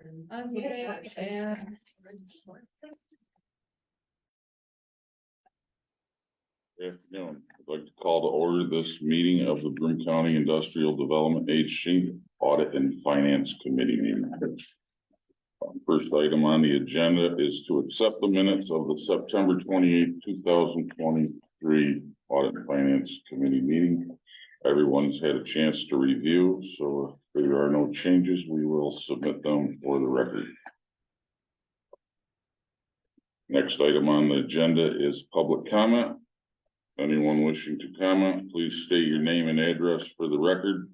Afternoon. I'd like to call to order this meeting of the Broome County Industrial Development Agency Audit and Finance Committee meeting. First item on the agenda is to accept the minutes of the September 28th, 2023 Audit and Finance Committee meeting. Everyone's had a chance to review, so if there are no changes, we will submit them for the record. Next item on the agenda is public comment. Anyone wishing to comment, please state your name and address for the record.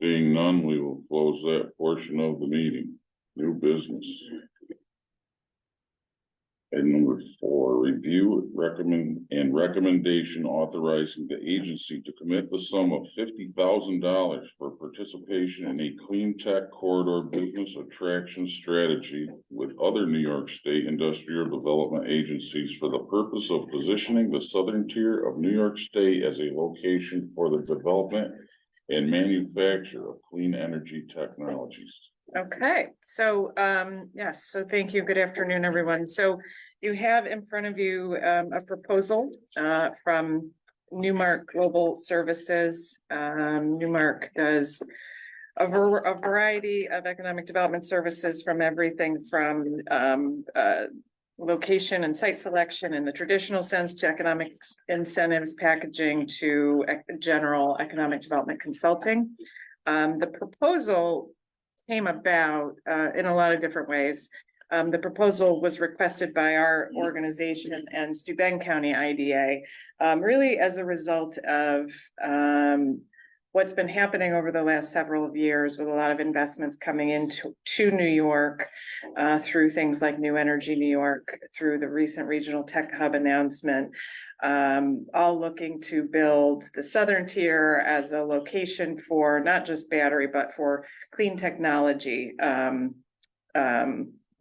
Seeing none, we will close that portion of the meeting. New business. And number 4, review, recommendation authorizing the agency to commit the sum of $50,000 for participation in a clean tech corridor business attraction strategy with other New York State industrial development agencies for the purpose of positioning the southern tier of New York State as a location for the development and manufacture of clean energy technologies. Okay, so yes, so thank you. Good afternoon, everyone. So you have in front of you a proposal from Newmark Global Services. Newmark does a variety of economic development services, from everything from location and site selection in the traditional sense to economic incentives packaging to general economic development consulting. The proposal came about in a lot of different ways. The proposal was requested by our organization and Steuben County IDA, really as a result of what's been happening over the last several years with a lot of investments coming into New York through things like New Energy New York, through the recent regional tech hub announcement, all looking to build the southern tier as a location for not just battery, but for clean technology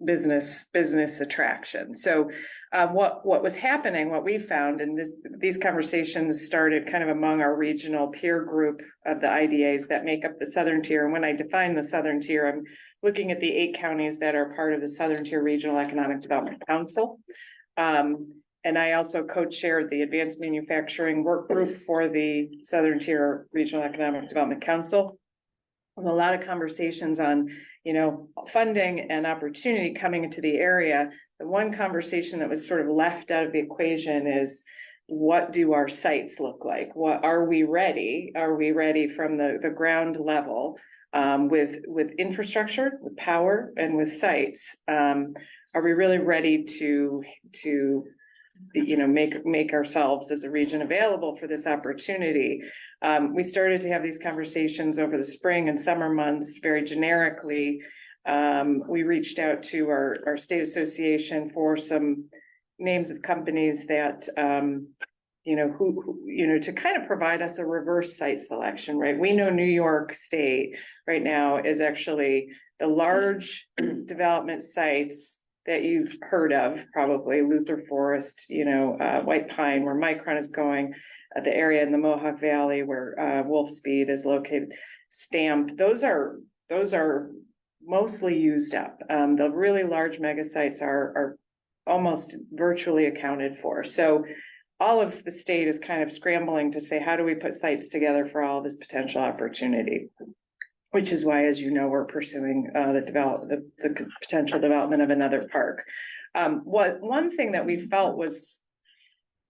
business attraction. So what was happening, what we found, and these conversations started kind of among our regional peer group of the IDAs that make up the southern tier. And when I define the southern tier, I'm looking at the 8 counties that are part of the Southern Tier Regional Economic Development Council. And I also co-chaired the Advanced Manufacturing Work Group for the Southern Tier Regional Economic Development Council. With a lot of conversations on, funding and opportunity coming into the area. The one conversation that was sort of left out of the equation is, what do our sites look like? What are we ready? Are we ready from the ground level with infrastructure, with power, and with sites? Are we really ready to make ourselves as a region available for this opportunity? We started to have these conversations over the spring and summer months, very generically. We reached out to our state association for some names of companies that, to kind of provide us a reverse site selection, right? We know New York State right now is actually the large development sites that you've heard of, probably Luther Forest, White Pine, where Micron is going, the area in the Mohawk Valley where Wolfspeed is located, Stamp. Those are mostly used up. The really large mega sites are almost virtually accounted for. So all of the state is kind of scrambling to say, how do we put sites together for all this potential opportunity? Which is why, as you know, we're pursuing the potential development of another park. One thing that we felt was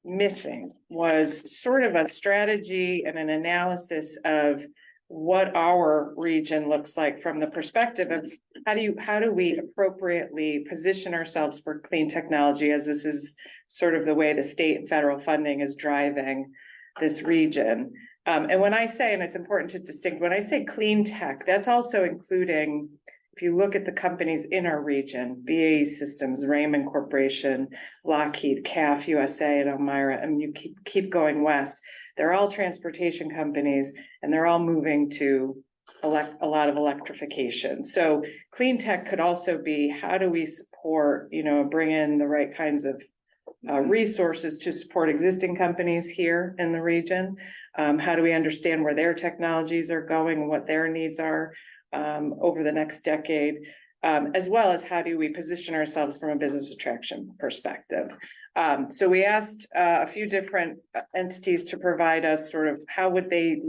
missing was sort of a strategy and an analysis of what our region looks like from the perspective of how do we appropriately position ourselves for clean technology, as this is sort of the way the state and federal funding is driving this region. And when I say, and it's important to distinguish, when I say clean tech, that's also including, if you look at the companies in our region, BAE Systems, Raymond Corporation, Lockheed, CAF, USA, and Elmira, and you keep going west, they're all transportation companies, and they're all moving to a lot of electrification. So clean tech could also be, how do we support, bring in the right kinds of resources to support existing companies here in the region? How do we understand where their technologies are going and what their needs are? over the next decade, as well as how do we position ourselves from a business attraction perspective. So we asked a few different entities to provide us sort of how would they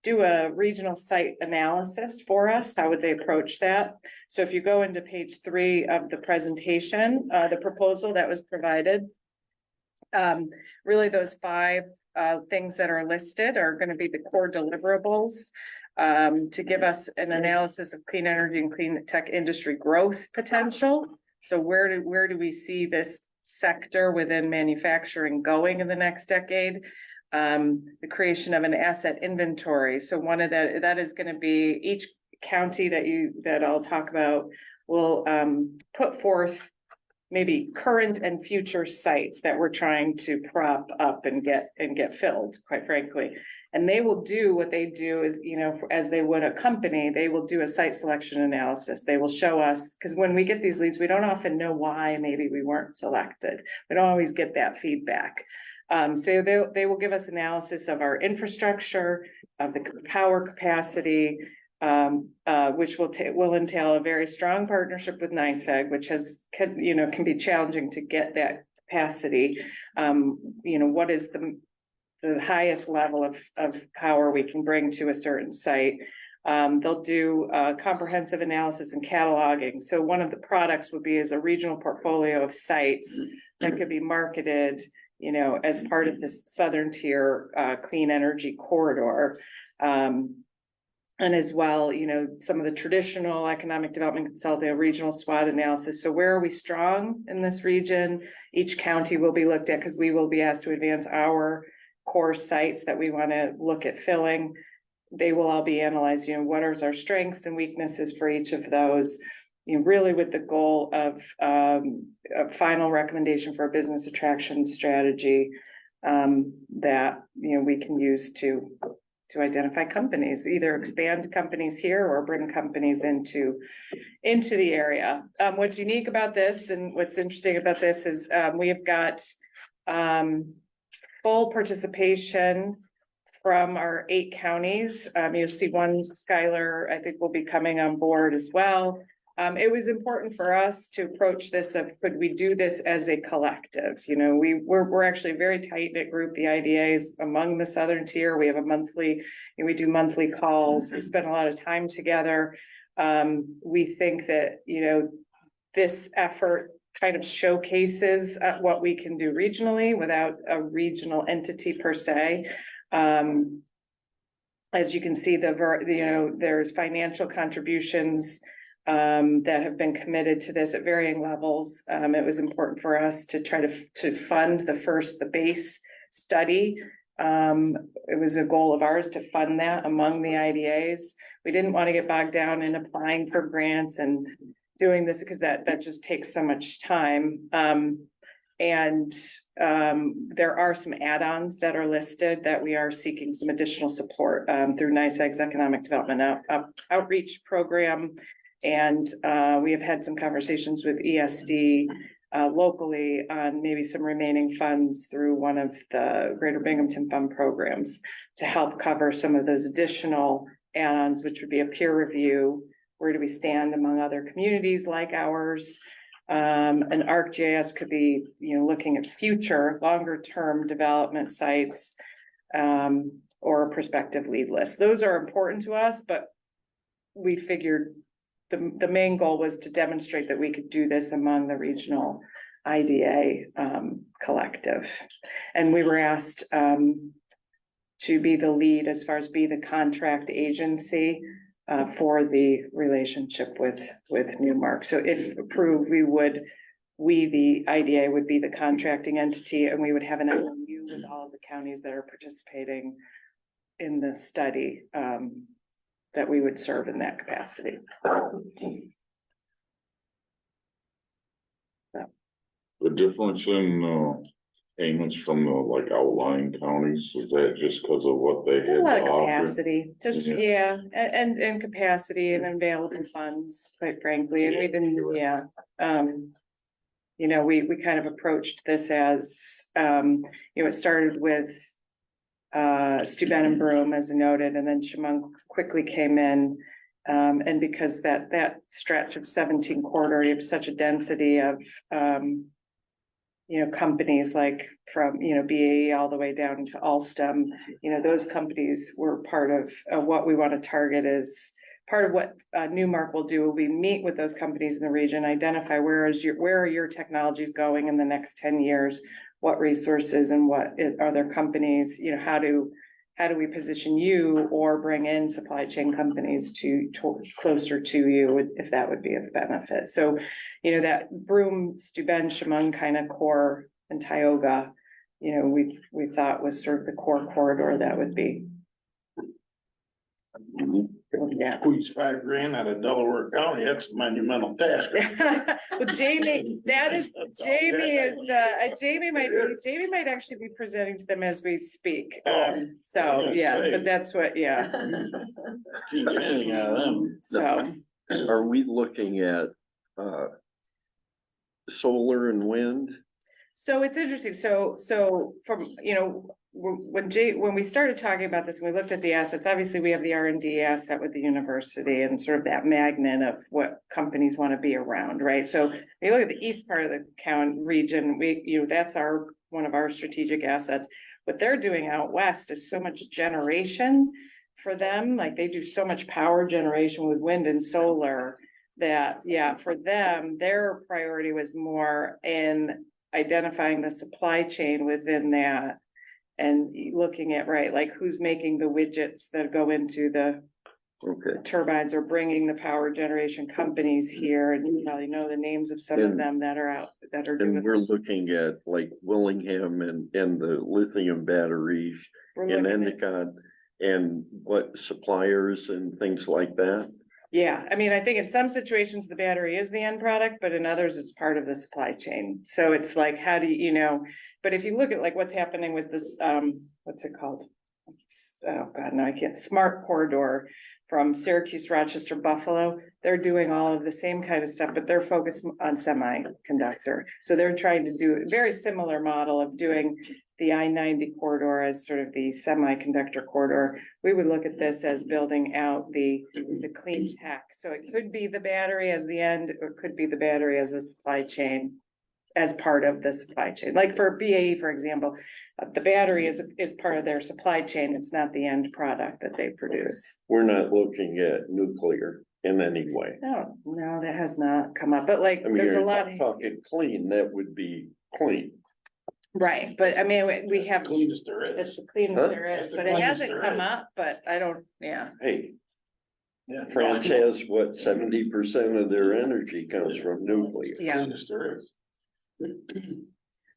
do a regional site analysis for us? How would they approach that? So if you go into page 3 of the presentation, the proposal that was provided, really those 5 things that are listed are going to be the core deliverables to give us an analysis of clean energy and clean tech industry growth potential. So where do we see this sector within manufacturing going in the next decade? The creation of an asset inventory. So one of that is going to be each county that I'll talk about will put forth maybe current and future sites that we're trying to prop up and get filled, quite frankly. And they will do what they do is, as they would a company, they will do a site selection analysis. They will show us, because when we get these leads, we don't often know why maybe we weren't selected. We don't always get that feedback. So they will give us analysis of our infrastructure, of the power capacity, which will entail a very strong partnership with NYSEG, which can be challenging to get that capacity. What is the highest level of power we can bring to a certain site. They'll do comprehensive analysis and cataloging. So one of the products would be as a regional portfolio of sites that could be marketed as part of this Southern Tier clean energy corridor. And as well, some of the traditional economic development consulting, regional SWOT analysis. So where are we strong in this region? Each county will be looked at because we will be asked to advance our core sites that we want to look at filling. They will all be analyzed, what are our strengths and weaknesses for each of those, really with the goal of a final recommendation for a business attraction strategy that, we can use to identify companies, either expand companies here or bring companies into the area. What's unique about this and what's interesting about this is we have got full participation from our 8 counties. You'll see one, Schuyler, I think will be coming on board as well. It was important for us to approach this of could we do this as a collective? We're actually a very tight-knit group. The IDA is among the Southern Tier. We have we do monthly calls. We spend a lot of time together. We think that, this effort kind of showcases what we can do regionally without a regional entity per se. As you can see, there's financial contributions that have been committed to this at varying levels. It was important for us to try to fund the base study. It was a goal of ours to fund that among the IDAs. We didn't want to get bogged down in applying for grants and doing this because that just takes so much time. And there are some add-ons that are listed that we are seeking some additional support through NYSEG's Economic Development Outreach Program. And we have had some conversations with ESD locally on maybe some remaining funds through one of the Greater Binghamton Fund programs to help cover some of those additional add-ons, which would be a peer review. Where do we stand among other communities like ours? And ArcGIS could be, looking at future longer term development sites or a prospective lead list. Those are important to us, but we figured the main goal was to demonstrate that we could do this among the regional IDA collective. And we were asked to be the lead as far as be the contract agency for the relationship with Newmark. So if approved, the IDA would be the contracting entity, and we would have an MOU with all of the counties that are participating in the study that we would serve in that capacity. The difference in payments from the outlying counties, is that just because of what they had A lot to of offer? capacity, just, Yeah. and capacity and available funds, quite frankly, and we didn't, we kind of approached this as, it started with Steuben and Broome as noted, and then Chemung quickly came in. And because that stretch of 17 corridor, you have such a density of, companies like from, BAE all the way down to Alstom, those companies were part of what we want to target is part of what Newmark will do will be meet with those companies in the region, identify where are your technologies going in the next 10 years, what resources and what are their companies, how do we position you or bring in supply chain companies to closer to you if that would be of benefit. So, that Broome, Steuben, Chemung kind of core and Tioga, we thought was sort of the core corridor that would be. Yeah. Squeeze $5,000 out of Delaware County, that's a monumental task. Well, Jamie might actually be presenting to them as we speak. So yes, but that's what, yeah. Keep anything out of them. So are we looking at solar and wind? So it's interesting. So from, when we started talking about this and we looked at the assets, obviously we have the R&D asset with the university and sort of that magnet of what companies want to be around, right? So when you look at the east part of the region, that's one of our strategic assets. What they're doing out west is so much generation for them. Like they do so much power generation with wind and solar that, yeah, for them, their priority was more in identifying the supply chain within that and looking at, right, like who's making the widgets that go into the turbines or bringing the power generation companies here. And you probably know the names of some of them that are out, that are doing. And we're looking at like Willingham and the lithium batteries and Endicott and what suppliers and things like that. Yeah, I mean, I think in some situations the battery is the end product, but in others it's part of the supply chain. So it's like, how do but if you look at like what's happening with this, what's it called? Oh God, no, I can't. Smart corridor from Syracuse, Rochester, Buffalo. They're doing all of the same kind of stuff, but they're focused on semiconductor. So they're trying to do a very similar model of doing the I-90 corridor as sort of the semiconductor corridor. We would look at this as building out the clean tech. So it could be the battery as the end, or it could be the battery as a supply chain, as part of the supply chain. Like for BAE, for example, the battery is part of their supply chain. It's not the end product that they produce. We're not looking at nuclear in any way. No, that has not come up. But like, I mean, there's a you're lot. talking clean, that would be clean. Right, but I mean, we have. The cleanest there It's is. the cleanest Huh? there is, It's the but it cleanest hasn't there come is. up, but I don't, yeah. Hey, Yeah, France no, I know. has what, 70% of their energy comes from nuclear. It's the Yeah. cleanest there is.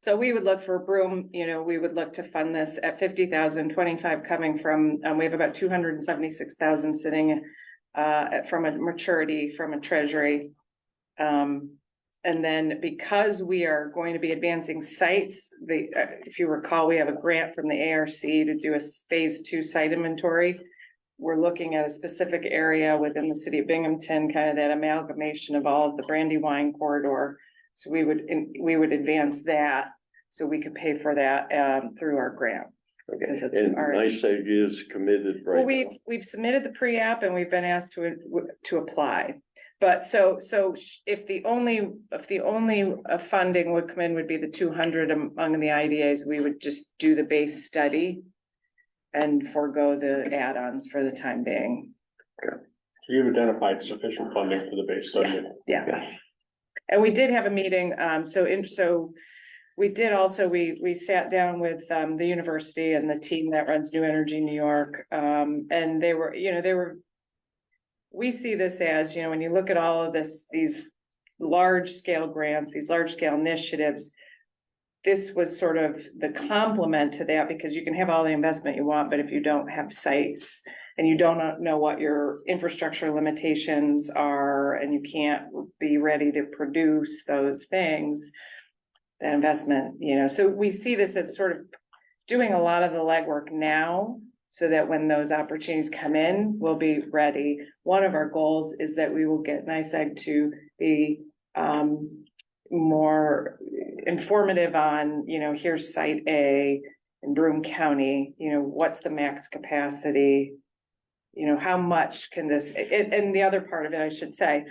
So we would look for Broome, we would look to fund this at 50,000, 25 coming from, we have about 276,000 sitting from a maturity, from a treasury. And then because we are going to be advancing sites, if you recall, we have a grant from the ARC to do a phase 2 site inventory. We're looking at a specific area within the city of Binghamton, kind of that amalgamation of all of the Brandywine corridor. So we would advance that, so we could pay for that through our grant. Because it's And our, NYSEG is committed right well, now. we've submitted the pre-app and we've been asked to apply. But so if the only funding would come in would be the 200 among the IDAs, we would just do the base study and forego the add-ons for the time being. So you've identified sufficient funding for the base study. Yeah. And we did have a meeting, so we did also, we sat down with the university and the team that runs New Energy New York. And they were, we see this as, when you look at all of these large scale grants, these large scale initiatives, this was sort of the complement to that, because you can have all the investment you want, but if you don't have sites and you don't know what your infrastructure limitations are, and you can't be ready to produce those things, that investment, so we see this as sort of doing a lot of the legwork now, so that when those opportunities come in, we'll be ready. One of our goals is that we will get NYSEG to be more informative on, here's site A, in Broome County, what's the max capacity? How much can this, and the other part of it, I should say,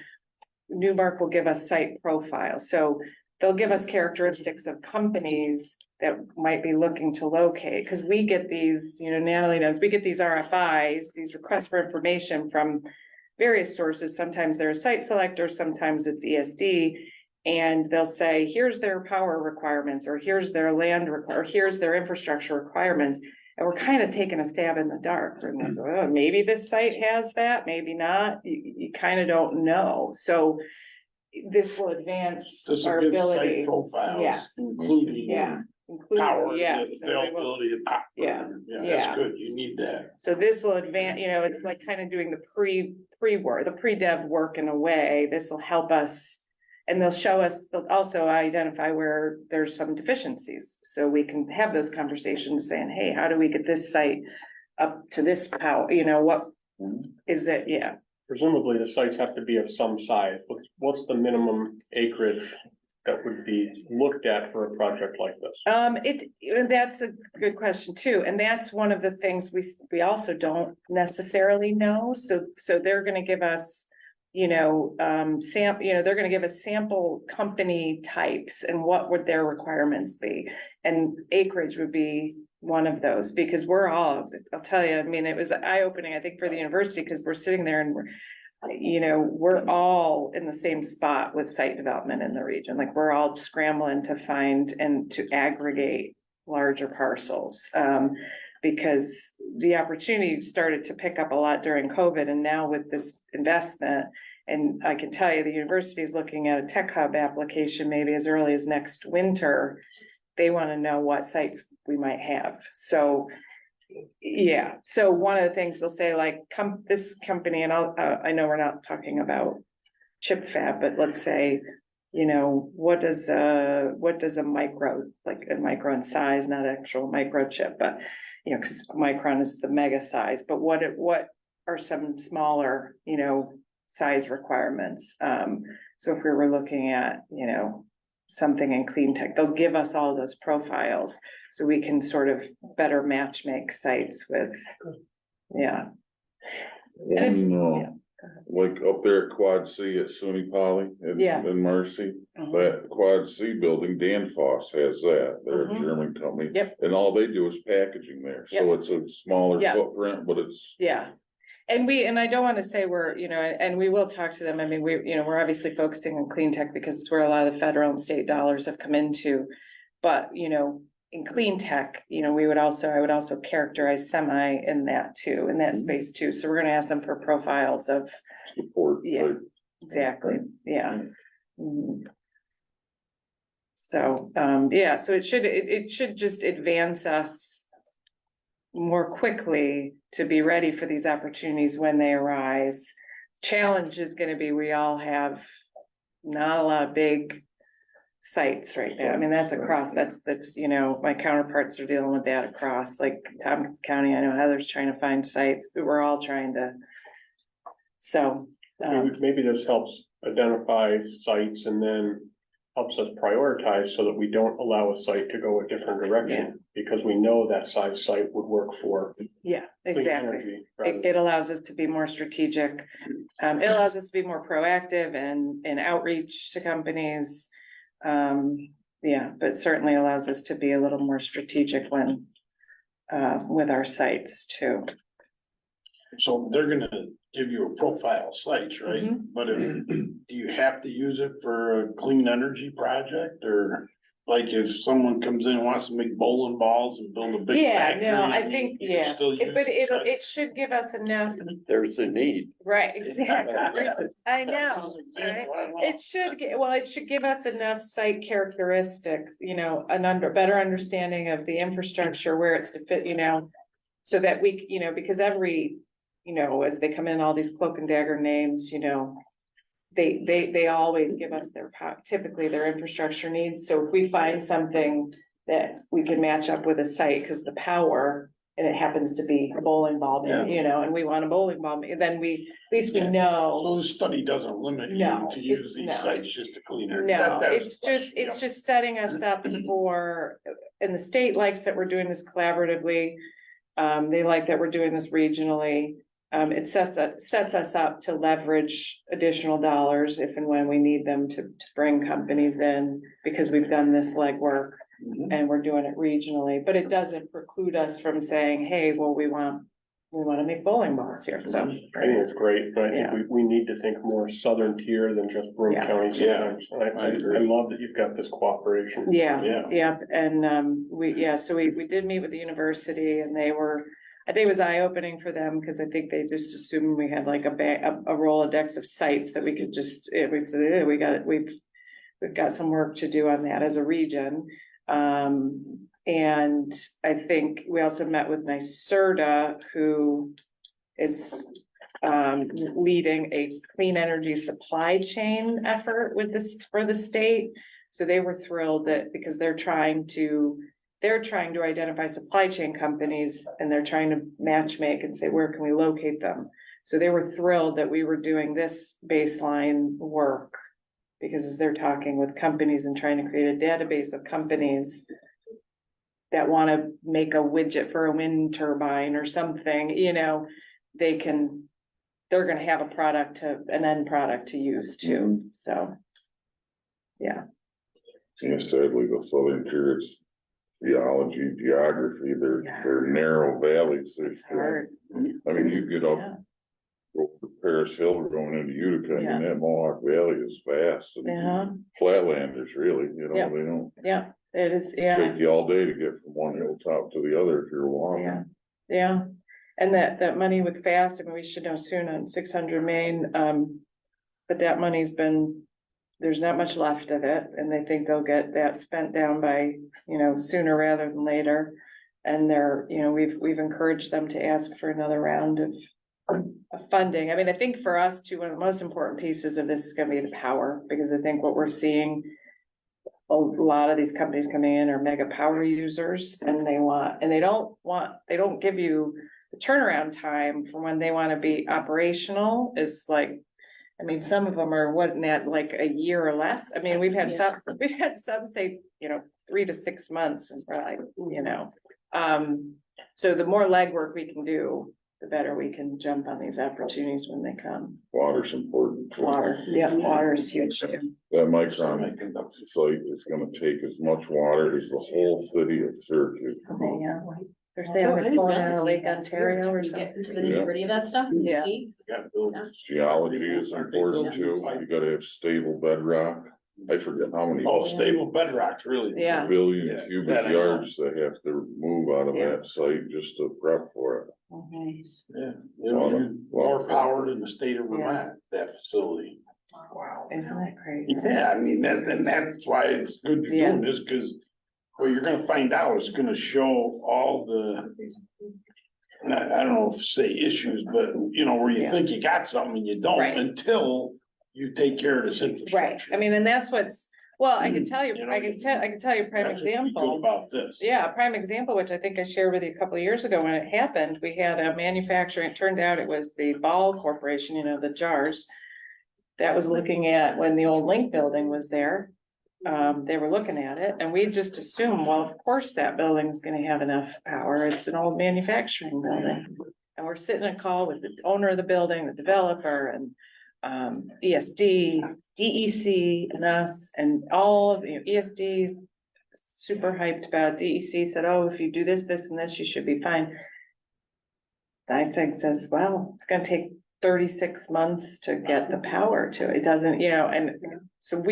Newmark will give us site profiles, so they'll give us characteristics of companies that might be looking to locate, because we get these, Natalie knows, we get these RFIs, these requests for information from various sources. Sometimes they're a site selector, sometimes it's ESD, and they'll say, here's their power requirements, or here's their land, or here's their infrastructure requirements. And we're kind of taking a stab in the dark. We're like, oh, maybe this site has that, maybe not. You kind of don't know. So this will advance This our will give ability. site profiles, Yeah. including. Yeah, Power, including, the yes. and we will- availability of power. Yeah, Yeah, yeah. that's good. You need that. So this will advance, it's like kind of doing the pre-work, the pre-dev work in a way. This will help us. And they'll show us, they'll also identify where there's some deficiencies. So we can have those conversations saying, hey, how do we get this site up to this power? What is that? Yeah. Presumably the sites have to be of some size. What's the minimum acreage that would be looked at for a project like this? That's a good question too. And that's one of the things we also don't necessarily know. So they're gonna give us, they're gonna give us sample company types and what would their requirements be. And acreage would be one of those, because I'll tell you, it was eye-opening, I think, for the university, because we're sitting there and we're all in the same spot with site development in the region. Like, we're all scrambling to find and to aggregate larger parcels. Because the opportunity started to pick up a lot during COVID, and now with this investment, and I can tell you, the university is looking at a tech hub application maybe as early as next winter. They want to know what sites we might have. So, yeah. So one of the things they'll say, like, this company, and I know we're not talking about chip fab, but let's say, what does a micro, like a micro in size, not actual microchip, but because micron is the mega size, but what are some smaller, size requirements? So if we were looking at, something in clean tech, they'll give us all those profiles so we can sort of better match make sites with, yeah. And it's, Like up there at Quad C at SUNY Poly Yeah. in Marcy, Mhm. that Quad C building, Danfoss has that. They're Mhm. a German company. Yep. And all they do is packaging there. So it's a smaller Yeah. footprint, but it's. Yeah. And I don't want to say we're, and we will talk to them. We're obviously focusing on clean tech because it's where a lot of the federal and state dollars have come into. But, in clean tech, I would also characterize semi in that too, in that space too. So we're going to ask them for profiles of. Support. Yeah. Like, Exactly, yeah. Mhm. So, so it should just advance us more quickly to be ready for these opportunities when they arise. Challenge is gonna be, we all have not a lot of big sites right now. That's across, that's, my counterparts are dealing with that across, like Tompkins County. I know Heather's trying to find sites, we're all trying to. So. Maybe this helps identify sites and then helps us prioritize so that we don't allow a site to go a different direction. Because we know that size site would work for. Yeah, clean exactly. energy rather It allows us to be more strategic. It allows us to be more proactive and outreach to companies. But certainly allows us to be a little more strategic when with our sites too. So they're gonna give you a profile sites, right? Mhm. But do you have to use it for a clean energy project, or like if someone comes in and wants to make bowling balls and build a big factory? I think, you can still use but the site? it should give us enough, There's a need. right, exactly. I know, right? It should give us enough site characteristics, better understanding of the infrastructure, where it's to fit, so that we, because every, as they come in, all these cloak and dagger names, they always give us typically their infrastructure needs. So if we find something that we can match up with a site, because the power, and it happens to be a bowling ball, and we want a bowling ball, then at least we know. So the study doesn't limit you No, to use these no. sites just to clean it. No, That was it's the question, just setting us up for and the state likes that we're doing this collaboratively. They like that we're doing this regionally. It sets us up to leverage additional dollars if and when we need them to bring companies in, because we've done this legwork and we're doing it regionally, but it doesn't preclude us from saying, hey, well, we want to make bowling balls here, so. I think it's great, but I think Yeah. we need to think more southern tier than just Broome Yeah. County sometimes. And I I agree. love that you've got this cooperation. Yeah, and, so we did meet with the university and I think it was eye-opening for them, because I think they just assumed we had like a Rolodex of sites that we could just, we said, we've got some work to do on that as a region. And I think we also met with NYSERDA, who is leading a clean energy supply chain effort with this for the state. So they were thrilled that, because they're trying to identify supply chain companies, and they're trying to match make and say, where can we locate them? So they were thrilled that we were doing this baseline work, because as they're talking with companies and trying to create a database of companies that want to make a widget for a wind turbine or something, they're going to have an end product to use too. So, yeah. Yeah, sadly, the southern tier is geology, geography, they're narrow valleys. It's hard. I mean, you get up Yeah. over Paris Hill going into Utica, Yeah. and that Mohawk Valley is vast. And Yeah. flatlanders, really, Yeah. they don't Yeah, it is, yeah. take you all day to get from one hilltop to the other if you're walking. Yeah, yeah, and that money with FAST, I mean, we should know soon on 600 Main, but that money's there's not much left of it, and they think they'll get that spent down by, sooner rather than later. And we've encouraged them to ask for another round of funding. I mean, I think for us too, one of the most important pieces of this is gonna be the power, because I think what we're seeing, a lot of these companies coming in are mega power users, and they don't give you the turnaround time for when they want to be operational is like, I mean, some of them are like a year or less. I mean, we've had some say, 3 to 6 months, and we're like, so the more legwork we can do, the better we can jump on these opportunities when they come. Water's important. too. Water is huge too. That Micron site is gonna take as much water as the whole city of Syracuse. Yeah. They're saying they're pulling out of Lake Ontario or Get something. into the nitty-gritty of that stuff, you Yeah. see? Geology is important too. You gotta have stable bedrock. I forget how many Stable bedrock's really. Yeah. billion Yeah, cubic that I know. yards they have to move out of Yeah. that site just to prep for it. Yeah, it'll use more power than the state of Vermont, that facility. Wow. Isn't that crazy? Yeah, I mean, that's why it's good to Yeah. do this, cause what you're gonna find out is gonna show all the, I don't know if say issues, but where you Yeah. think you got something and you don't Right. until you take care of this Right, infrastructure. I mean, and that's I can tell you, You know, I can tell you a prime That's what's good example. about this. Yeah, a prime example, which I think I shared with you a couple of years ago when it happened, we had a manufacturing, it turned out it was the Ball Corporation, the jars. That was looking at when the old Link building was there. They were looking at it, and we just assumed, well, of course that building's gonna have enough power, it's an old manufacturing building. And we're sitting in a call with the owner of the building, the developer, and ESD, DEC, and us, and all of ESD super hyped about. DEC said, oh, if you do this, this, and this, you should be fine. NYSEG says, well, it's gonna take 36 months to get the power to it. It doesn't, and so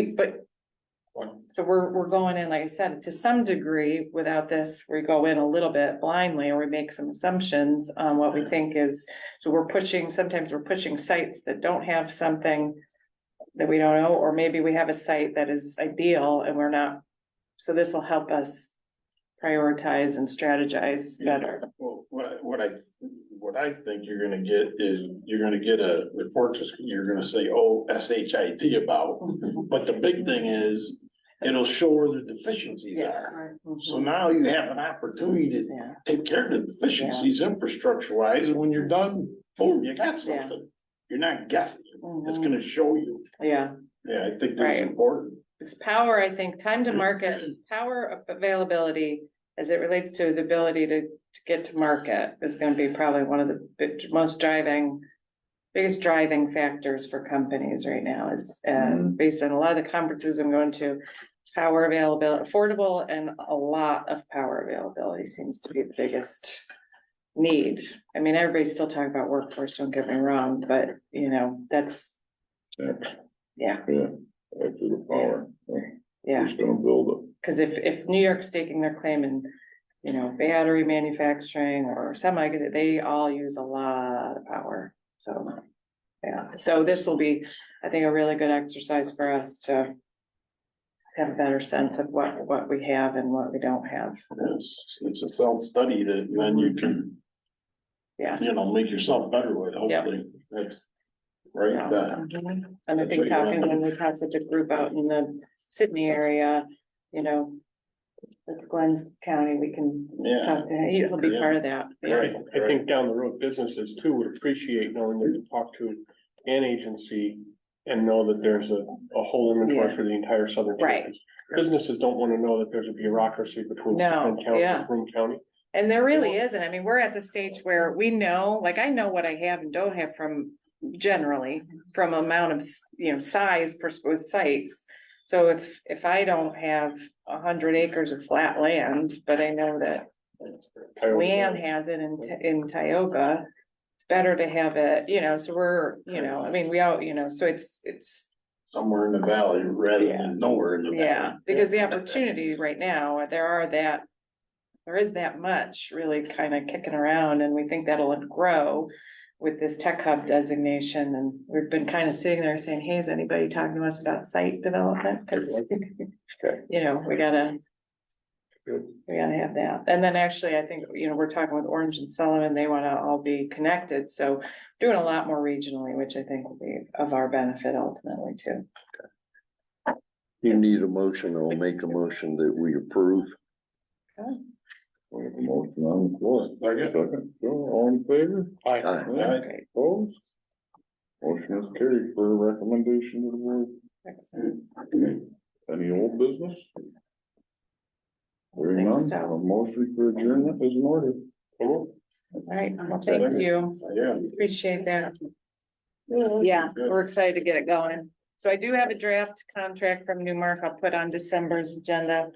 so we're going in, like I said, to some degree, without this, we go in a little bit blindly, or we make some assumptions on what we think is, so sometimes we're pushing sites that don't have something that we don't know, or maybe we have a site that is ideal and we're not. So this will help us prioritize and strategize better. Well, what I think you're gonna get is, you're gonna get a report, you're gonna say, oh, SHID about, but the big thing is, it'll show where the deficiencies Yes. are. So now you have an opportunity to Yeah, take care of the deficiencies infrastructure wise, and when you're done, boom, you got Yeah. something. You're not guessing, it's Mhm. gonna show you. Yeah, Yeah, I think Right. that's important. it's power, I think, time to market, power availability as it relates to the ability to get to market is gonna be probably one of the biggest driving factors for companies right now is, based on a lot of the conferences I'm going to, power availability, affordable and a lot of power availability seems to be the biggest need. I mean, everybody's still talking about workforce, don't get me wrong, but you know, that's, Yeah, yeah, after the power. yeah. Who's gonna build it? Cause if New York's staking their claim in, you know, battery manufacturing or they all use a lot of power, so. Yeah, so this will be, I think, a really good exercise for us to have a better sense of what we have and what we don't have. It's a self-study that then you can, Yeah. you know, make yourself better with, hopefully. That's right, Yeah. that, And I think when we talked with the group out in the Sydney area, you know, with Glenn's County, we can yeah, talk to him, he'll be part of that. Yeah. right. I think down the road, businesses too would appreciate knowing they can talk to an agency and know that there's a whole inventory Yeah. for the entire southern. Right. Territories. Businesses don't wanna know that there's a bureaucracy between No, Spokane County yeah. and Broome County. And there really isn't. I mean, we're at the stage where we know, like, I know what I have and don't have from generally from amount of, you know, size with sites. So if I don't have 100 acres of flat land, but I know that Leanne has it in Tioga, it's better to have it, you know, so we're, you know, I mean, we all, you know, so it's, Somewhere in the valley rather Yeah. than nowhere in the valley. yeah, because the opportunity right now, there is that much really kind of kicking around and we think that'll grow with this tech hub designation. And we've been kind of sitting there saying, hey, is anybody talking to us about site development? Cause you know, we gotta have that. And then actually, I think, you know, we're talking with Orange and Sullivan, they wanna all be connected. So doing a lot more regionally, which I think will be of our benefit ultimately too. You need a motion, I'll make a motion that we approve. We have a motion on the floor. Second, all in favor? Aye. Great. Opposed? Motion is carried for a recommendation to the board. Excellent. Any old business? Hearing Think none, so. a motion for adjournment is in order. All right, well, thank you. Yeah. Appreciate that. Yeah, we're excited to get it going. So I do have a draft contract from Newmark I'll put on December's agenda.